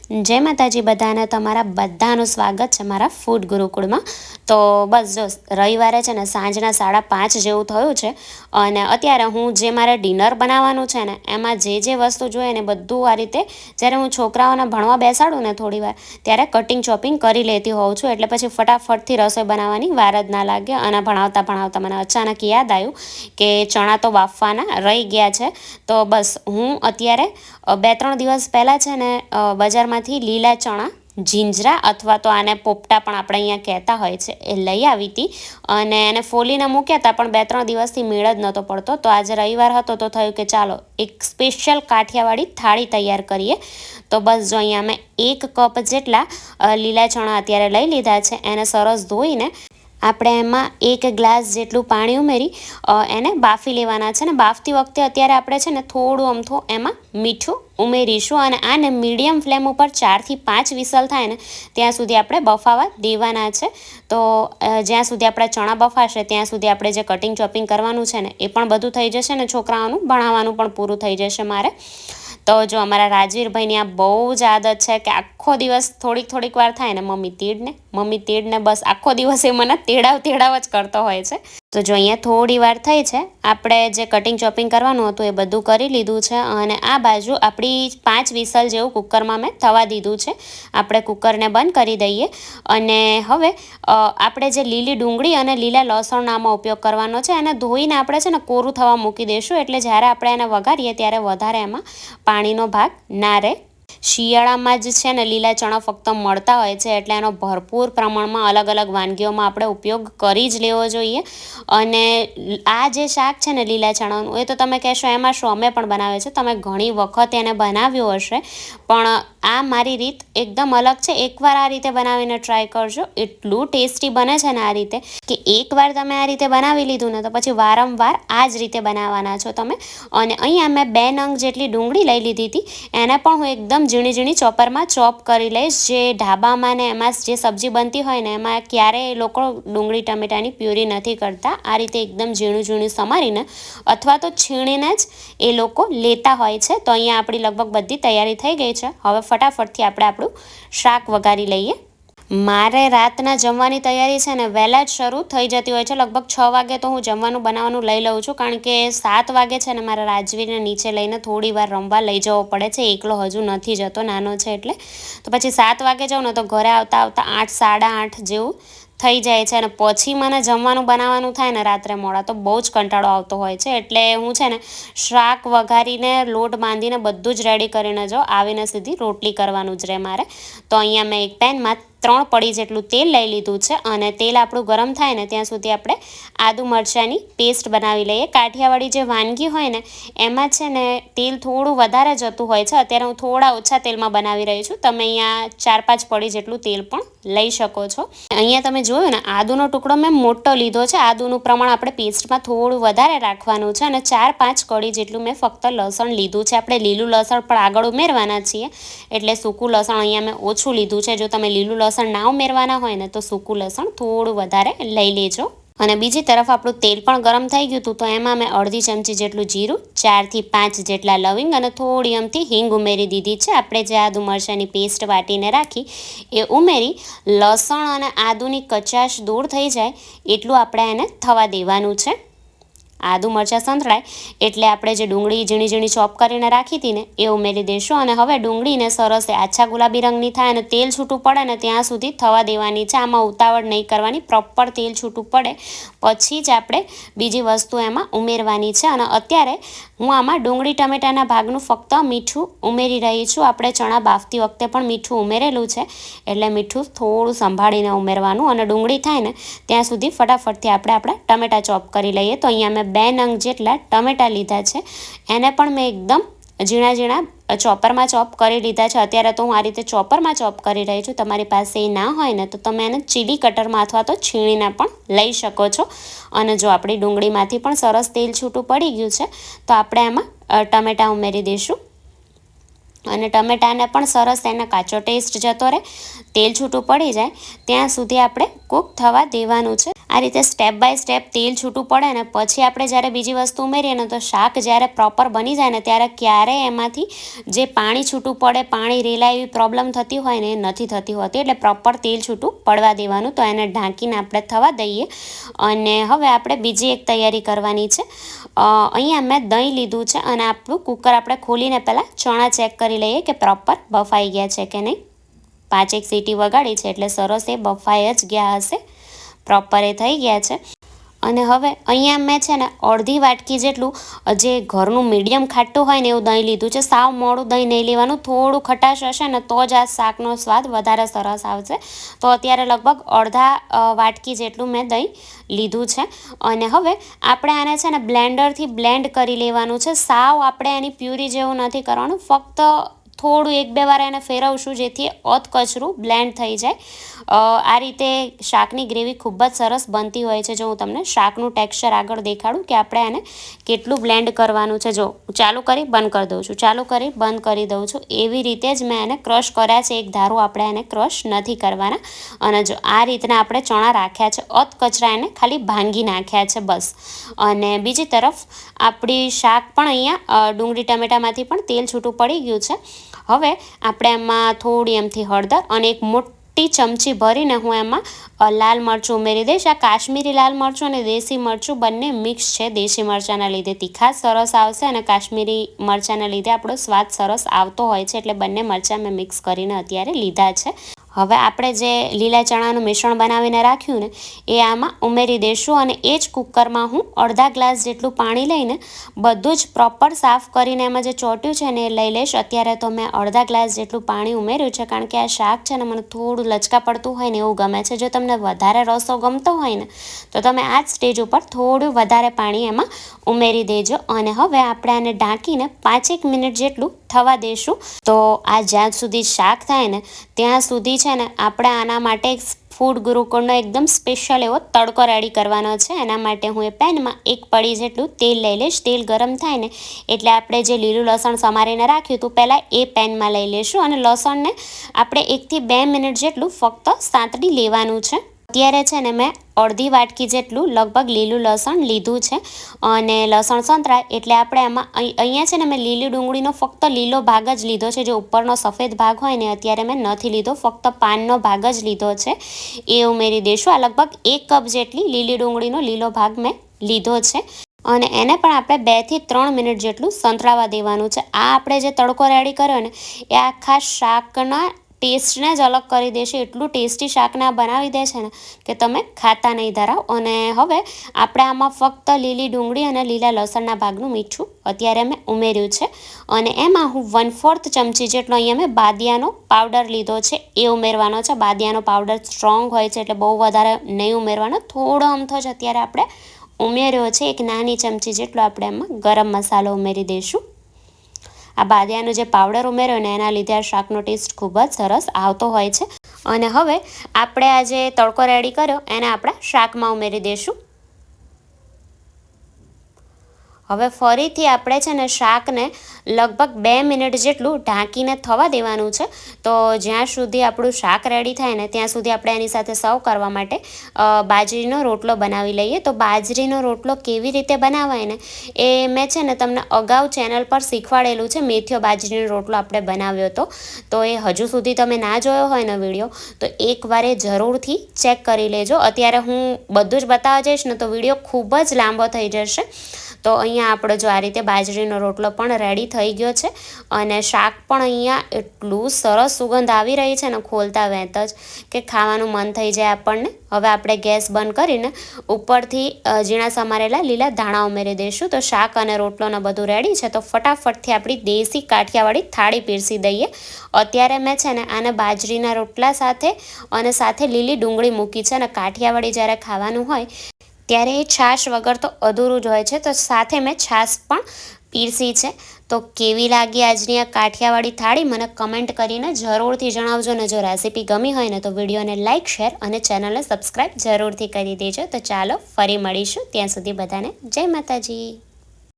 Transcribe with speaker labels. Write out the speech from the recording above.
Speaker 1: जय माताजी बधाने तमारा बधानुं स्वागत है मारा फूड गुरुकुल में। तो बस जो रविवारे छे ने सांजना 5:30 जेवुं थयुं छे अने अत्यारे हूँ जे मारे डिनर बनाववानुं छे ने एमां जे वस्तु जोईए ने बधुं आ रीते ज्यारे हूँ छोकराओने भणवा बेसाडुं ने थोड़ी वार त्यारे कटिंग चॉपिंग करी लेती होउं छुं एटले पछी फटाफटथी रसोई बनाववानी वार ज ना लागे। अने भणावता भणावता मने अचानक याद आव्युं के चणा तो बाफवाना रही गया छे। तो बस हूँ अत्यारे 2-3 दिवस पहला छे ने बजारमांथी लीला चणा जींजरा अथवा तो आने पोपटा पण आपणे अहींया कहेता होय छे ए लई आवी हती अने एने फोलीने मूक्या हता पण 2-3 दिवसथी मेळ ज नहोतो पड़तो। तो आज रविवार हतो तो थयुं के चालो एक स्पेशियल काठियावाड़ी थाળી तैयार करीए। तो बस जो अहींया मैं 1 कप जेटला लीला चणा अत्यारे लई लीधा छे एने सरस धोईने આપણે એમાં 1 ગ્લાસ જેટલું પાણી ઉમેરી એને બાફી લેવાના છે ને બાફતી વખતે અત્યારે આપણે છે ને થોડું અમથું એમાં મીઠું ઉમેરીશું અને આને મીડિયમ ફ્લેમ ઉપર 4 થી 5 વિસલ થાય ને ત્યાં સુધી આપણે બફાવા દેવાના છે। તો જ્યાં સુધી આપણા ચણા બફાશે ત્યાં સુધી આપણે જે કટિંગ ચોપિંગ કરવાનું છે ને એ પણ બધું થઈ જશે ને છોકરાઓનું ભણાવવાનું પણ પૂરું થઈ જશે મારે। तो जो अमरा राजवीर भाई ने आ बहु ज आदत है कि आखो दिवस थोड़ीक वार थाय ने मम्मी तीड़ ने बस आखो दिवस ए मने तेड़ाव ज करतो होय छे। तो जो अहींया थोड़ी वार थई छे आपणे जे कटिंग चॉपिंग करवानुं हतुं ए बधुं करी लीधुं छे अने आ बाजू आपणी 5 विसल जेवुं कुकरमां मैं थवा दीधुं छे। आपणे कुकरने बंध करी दईए अने हवे आपणे जे लीली डूंगળી अने लीला लसणनो आमां उपयोग करवानो छे एने धोईने आपणे छे ने कोरुं थवा मूकी देशुं एटले ज्यारे आपणे एने वघारीए त्यारे वधारे एमां पाणीनो भाग ना रहे। શિયાળામાં જ છે ને લીલા ચણા ફક્ત મળતા હોય છે એટલે એનો ભરપૂર પ્રમાણમાં અલગ અલગ વાનગીઓમાં આપણે ઉપયોગ કરી જ લેવો જોઈએ। અને આ જે શાક છે ને લીલા ચણાનું એ તો તમે કહેશો એમાં શું અમે પણ બનાવે છે તમે ઘણી વખત એને બનાવ્યું હશે પણ આ મારી રીત એકદમ અલગ છે। એકવાર આ રીતે બનાવીને ટ્રાય કરજો એટલું ટેસ્ટી બને છે ને આ રીતે કે એકવાર તમે આ રીતે બનાવી લીધું ને તો પછી વારંવાર આ જ રીતે બનાવવાના છો તમે। અને અહીંયા મેં 2 નંગ જેટલી ડુંગળી લઈ લીધી હતી એને પણ હું એકદમ ઝીણી ઝીણી ચોપરમાં ચોપ કરી લઈશ। જે ઢાબામાં ને એમાં જે સબ્જી બનતી હોય ને એમાં ક્યારેય એ લોકો ડુંગળી ટમેટાની પ્યુરી નથી કરતા આ રીતે એકદમ ઝીણું ઝીણું સમારીને અથવા તો છીણીને જ એ લોકો લેતા હોય છે। તો અહીંયા આપણી લગભગ બધી તૈયારી થઈ ગઈ છે। હવે ફટાફટથી આપણે આપણું શાક વઘારી લઈએ। मारे रातना जमवानी तैयारी है ने वहेला ज शरू थई जती होय छे। लगभग 6 वागे तो हूँ जमवानुं बनाववानुं लई लऊं छुं कारण के 7 वागे छे ने मारा राजवीरने नीचे लईने थोड़ी वार रमवा लई जवो पड़े छे। एकलो हजू नथी जतो नानो छे एटले तो पछी 7 वागे जाऊं ने तो घरे आवता आवता 8 साड़ा 8 जेवुं થઈ જાય છે અને પછી મને જમવાનું બનાવવાનું થાય ને રાત્રે મોડા તો બહુ જ કંટાળો આવતો હોય છે એટલે હું છે ને શાક વઘારીને લોટ બાંધીને બધું જ રેડી કરીને જાઉં આવીને સીધી રોટલી કરવાનું જ રહે મારે। તો અહીંયા મેં એક પેનમાં 3 પડી જેટલું તેલ લઈ લીધું છે અને તેલ આપણું ગરમ થાય ને ત્યાં સુધી આપણે આદુ મરચાંની પેસ્ટ બનાવી લઈએ। કાઠિયાવાડી જે વાનગી હોય ને એમાં છે ને તેલ થોડું વધારે જતું હોય છે અત્યારે હું થોડા ઓછા તેલમાં બનાવી રહી છું તમે અહીંયા 4-5 પડી જેટલું તેલ પણ લઈ શકો છો। અહીંયા તમે જોયું ને આદુનો ટુકડો મેં મોટો લીધો છે આદુનું પ્રમાણ આપણે પેસ્ટમાં થોડું વધારે રાખવાનું છે અને 4-5 કળી જેટલું મેં ફક્ત લસણ લીધું છે। આપણે લીલું લસણ પણ આગળ ઉમેરવાના છીએ એટલે સૂકું લસણ અહીંયા મેં ઓછું લીધું છે। જો તમે લીલું લસણ ના ઉમેરવાના હોય ને તો સૂકું લસણ થોડું વધારે લઈ લેજો। અને બીજી તરફ આપણું તેલ પણ ગરમ થઈ ગયું હતું તો એમાં મેં અડધી ચમચી જેટલું જીરું 4 થી 5 જેટલા લવિંગ અને થોડી અમથી હિંગ ઉમેરી દીધી છે। આપણે જે આદુ મરચાંની પેસ્ટ વાટીને રાખી એ ઉમેરી લસણ અને આદુની કચાશ દૂર થઈ જાય એટલું આપણે એને થવા દેવાનું છે। આદુ મરચાં સંતળાય એટલે આપણે જે ડુંગળી ઝીણી ઝીણી ચોપ કરીને રાખી હતી ને એ ઉમેરી દઈશું અને હવે ડુંગળીને સરસ આછા ગુલાબી રંગની થાય અને તેલ છૂટું પડે ને ત્યાં સુધી થવા દેવાની છે। આમાં ઉતાવળ નહીં કરવાની પ્રોપર તેલ છૂટું પડે પછી જ આપણે બીજી વસ્તુ એમાં ઉમેરવાની છે। અને અત્યારે હું આમાં ડુંગળી ટમેટાના ભાગનું ફક્ત મીઠું ઉમેરી રહી છું। આપણે ચણા બાફતી વખતે પણ મીઠું ઉમેરેલું છે એટલે મીઠું થોડું સંભાળીને ઉમેરવાનું અને ડુંગળી થાય ને ત્યાં સુધી ફટાફટથી આપણે આપણા ટમેટા ચોપ કરી લઈએ। તો અહીંયા મેં 2 નંગ જેટલા ટમેટા લીધા છે એને પણ મેં એકદમ ઝીણા ઝીણા ચોપરમાં ચોપ કરી લીધા છે। અત્યારે તો હું આ રીતે ચોપરમાં ચોપ કરી રહી છું તમારી પાસે એ ના હોય ને તો તમે એને ચીલી કટરમાં અથવા તો છીણીને પણ લઈ શકો છો। અને જો આપણી ડુંગળીમાંથી પણ સરસ તેલ છૂટું પડી ગયું છે તો આપણે એમાં ટમેટાં ઉમેરી દઈશું અને ટમેટાને પણ સરસ એનો કાચો ટેસ્ટ જતો રહે તેલ છૂટું પડી જાય ત્યાં સુધી આપણે કૂક થવા દેવાનું છે। આ રીતે સ્ટેપ બાય સ્ટેપ તેલ છૂટું પડે ને પછી આપણે જ્યારે બીજી વસ્તુ ઉમેરીએ ને તો શાક જ્યારે પ્રોપર બની જાય ને ત્યારે ક્યારેય એમાંથી જે પાણી છૂટું પડે, પાણી રેલાય એવી પ્રોબ્લેમ થતી હોય ને એ નથી થતી હોતી. એટલે પ્રોપર તેલ છૂટું પડવા દેવાનું. તો એને ઢાંકીને આપણે થવા દઈએ. અને હવે આપણે બીજી એક તૈયારી કરવાની છે. અહીંયા મેં દહીં લીધું છે અને આપણું કુકર આપણે ખોલીને પહેલાં ચણા ચેક કરી લઈએ કે પ્રોપર બફાઈ ગયા છે કે નહીં. 5 સીટી વગાડી છે એટલે સરસ એ બફાઈ જ ગયા હશે, પ્રોપર એ થઈ ગયા છે. અને હવે અહીંયા મેં છે ને અડધી વાટકી જેટલું જે ઘરનું મીડિયમ ખાટું હોય ને એવું દહીં લીધું છે. સાવ મોડું દહીં નહીં લેવાનું, થોડું ખટાશ હશે ને તો જ આ શાકનો સ્વાદ વધારે સરસ આવશે. તો અત્યારે લગભગ અડધા વાટકી જેટલું મેં દહીં લીધું છે. અને હવે આપણે આને છે ને બ્લેન્ડરથી બ્લેન્ડ કરી લેવાનું છે. સાવ આપણે એની પ્યુરી જેવું નથી કરવાનું, ફક્ત થોડું 1-2 વાર એને ફેરવશું જેથી અધકચરું બ્લેન્ડ થઈ જાય. આ રીતે શાકની ગ્રેવી ખૂબ જ સરસ બનતી હોય છે. જો હું તમને શાકનું ટેક્સચર આગળ દેખાડું કે આપણે એને કેટલું બ્લેન્ડ કરવાનું છે. જો ચાલુ કરી બંધ કરી દઉં છું, ચાલુ કરી બંધ કરી દઉં છું. એવી રીતે જ મેં એને ક્રશ કર્યા છે. એક ધારું આપણે એને ક્રશ નથી કરવાના. અને જો આ રીતના આપણે ચણા રાખ્યા છે, અધકચરા એને ખાલી ભાંગી નાખ્યા છે બસ. અને બીજી તરફ આપણી શાક પણ અહીંયા ડુંગળી ટમેટામાંથી પણ તેલ છૂટું પડી ગયું છે. હવે આપણે એમાં થોડી એમથી હળદર અને એક મોટી ચમચી ભરીને હું એમાં લાલ મરચું ઉમેરી દઈશ. આ કાશ્મીરી લાલ મરચું અને દેશી મરચું બંને મિક્સ છે. દેશી મરચાંના લીધે તીખાશ સરસ આવશે અને કાશ્મીરી મરચાંના લીધે આપણો સ્વાદ સરસ આવતો હોય છે. એટલે બંને મરચાં મેં મિક્સ કરીને અત્યારે લીધા છે. હવે આપણે જે લીલા ચણાનું મિશ્રણ બનાવીને રાખ્યું ને એ આમાં ઉમેરી દઈશું. અને એ જ કુકરમાં હું અડધા ગ્લાસ જેટલું પાણી લઈને બધું જ પ્રોપર સાફ કરીને એમાં જે ચોટ્યું છે ને એ લઈ લઈશ. અત્યારે તો મેં અડધા ગ્લાસ જેટલું પાણી ઉમેર્યું છે કારણ કે આ શાક છે ને મને થોડું લચકા પડતું હોય ને એવું ગમે છે. જો તમને વધારે રસો ગમતો હોય ને તો તમે આ જ સ્ટેજ ઉપર થોડું વધારે પાણી એમાં ઉમેરી દેજો. અને હવે આપણે આને ઢાંકીને 5 મિનિટ જેટલું થવા દઈશું. તો આ જ્યાં સુધી શાક થાય ને ત્યાં સુધી છે ને આપણે આના માટે એક ફૂડ ગુરુકુળનો એકદમ સ્પેશિયલ એવો તડકો રેડી કરવાનો છે. એના માટે હું એ પેનમાં 1 પડી જેટલું તેલ લઈ લઈશ. તેલ ગરમ થાય ને એટલે આપણે જે લીલું લસણ સમારીને રાખ્યું હતું પહેલાં એ પેનમાં લઈ લઈશું. અને લસણને આપણે 1 થી 2 મિનિટ જેટલું ફક્ત સાંતળી લેવાનું છે. અત્યારે છે ને મેં અડધી વાટકી જેટલું લગભગ લીલું લસણ લીધું છે. અને લસણ સંતરાય એટલે આપણે એમાં અહીંયા છે ને મેં લીલી ડુંગળીનો ફક્ત લીલો ભાગ જ લીધો છે. જે ઉપરનો સફેદ ભાગ હોય ને અત્યારે મેં નથી લીધો, ફક્ત પાનનો ભાગ જ લીધો છે. એ ઉમેરી દઈશું. આ લગભગ 1 કપ જેટલી લીલી ડુંગળીનો લીલો ભાગ મેં લીધો છે. અને એને પણ આપણે 2 થી 3 મિનિટ જેટલું સંતળાવા દેવાનું છે. આ આપણે જે તડકો રેડી કર્યો ને એ આખા શાકના ટેસ્ટને જ અલગ કરી દેશે. એટલું ટેસ્ટી શાકને બનાવી દે છે ને કે તમે ખાતા નહીં ધરાવ. અને હવે આપણે આમાં ફક્ત લીલી ડુંગળી અને લીલા લસણના ભાગનું મીઠું અત્યારે મેં ઉમેર્યું છે. અને એમાં હું 1/4 ચમચી જેટલો અહીંયા મેં બાદિયાનો પાવડર લીધો છે એ ઉમેરવાનો છે. બાદિયાનો પાવડર સ્ટ્રોંગ હોય છે એટલે બહુ વધારે નહીં ઉમેરવાનો, થોડો અમથો જ અત્યારે આપણે ઉમેર્યો છે. 1 નાની ચમચી જેટલો આપણે એમાં ગરમ મસાલો ઉમેરી દઈશું. આ બાદિયાનો જે પાવડર ઉમેર્યો ને એના લીધે આ શાકનો ટેસ્ટ ખૂબ જ સરસ આવતો હોય છે. અને હવે આપણે આ જે તડકો રેડી કર્યો એને આપણા શાકમાં ઉમેરી દઈશું. હવે ફરીથી આપણે છે ને શાકને લગભગ 2 મિનિટ જેટલું ઢાંકીને થવા દેવાનું છે. તો જ્યાં સુધી આપણું શાક રેડી થાય ને ત્યાં સુધી આપણે એની સાથે સર્વ કરવા માટે બાજરીનો રોટલો બનાવી લઈએ. તો બાજરીનો રોટલો કેવી રીતે બનાવાય ને એ મેં છે ને તમને અગાઉ ચેનલ પર શીખવાડેલું છે. મેથીઓ બાજરીનો રોટલો આપણે બનાવ્યો હતો. તો એ હજુ સુધી તમે ના જોયો હોય ને વિડીયો તો એકવાર એ જરૂરથી ચેક કરી લેજો. અત્યારે હું બધું જ બતાવવા જઈશ ને તો વિડીયો ખૂબ જ લાંબો થઈ જશે. તો અહીંયા આપણે જો આ રીતે બાજરીનો રોટલો પણ રેડી થઈ ગયો છે. અને શાક પણ અહીંયા એટલું સરસ સુગંધ આવી રહી છે ને ખોલતા વેત જ કે ખાવાનું મન થઈ જાય આપણને. હવે આપણે ગેસ બંધ કરીને ઉપરથી ઝીણા સમારેલા લીલા ધાણા ઉમેરી દઈશું. તો શાક અને રોટલોને બધું રેડી છે. તો ફટાફટથી આપણી દેશી કાઠિયાવાડી થાળી પીરસી દઈએ. અત્યારે મેં છે ને આને બાજરીના રોટલા સાથે અને સાથે લીલી ડુંગળી મૂકી છે. અને કાઠિયાવાડી જ્યારે ખાવાનું હોય ત્યારે એ છાશ વગર તો અધૂરું જ હોય છે. તો સાથે મેં છાશ પણ પીરસી છે. તો કેવી લાગી આજની આ કાઠિયાવાડી થાળી મને કમેન્ટ કરીને જરૂરથી જણાવજો. ને જો રેસીપી ગમી હોય ને તો વિડીયોને લાઇક, શેર અને ચેનલને સબસ્ક્રાઈબ જરૂરથી કરી દેજો. તો ચાલો ફરી મળીશું. ત્યાં સુધી બધાને જય માતાજી.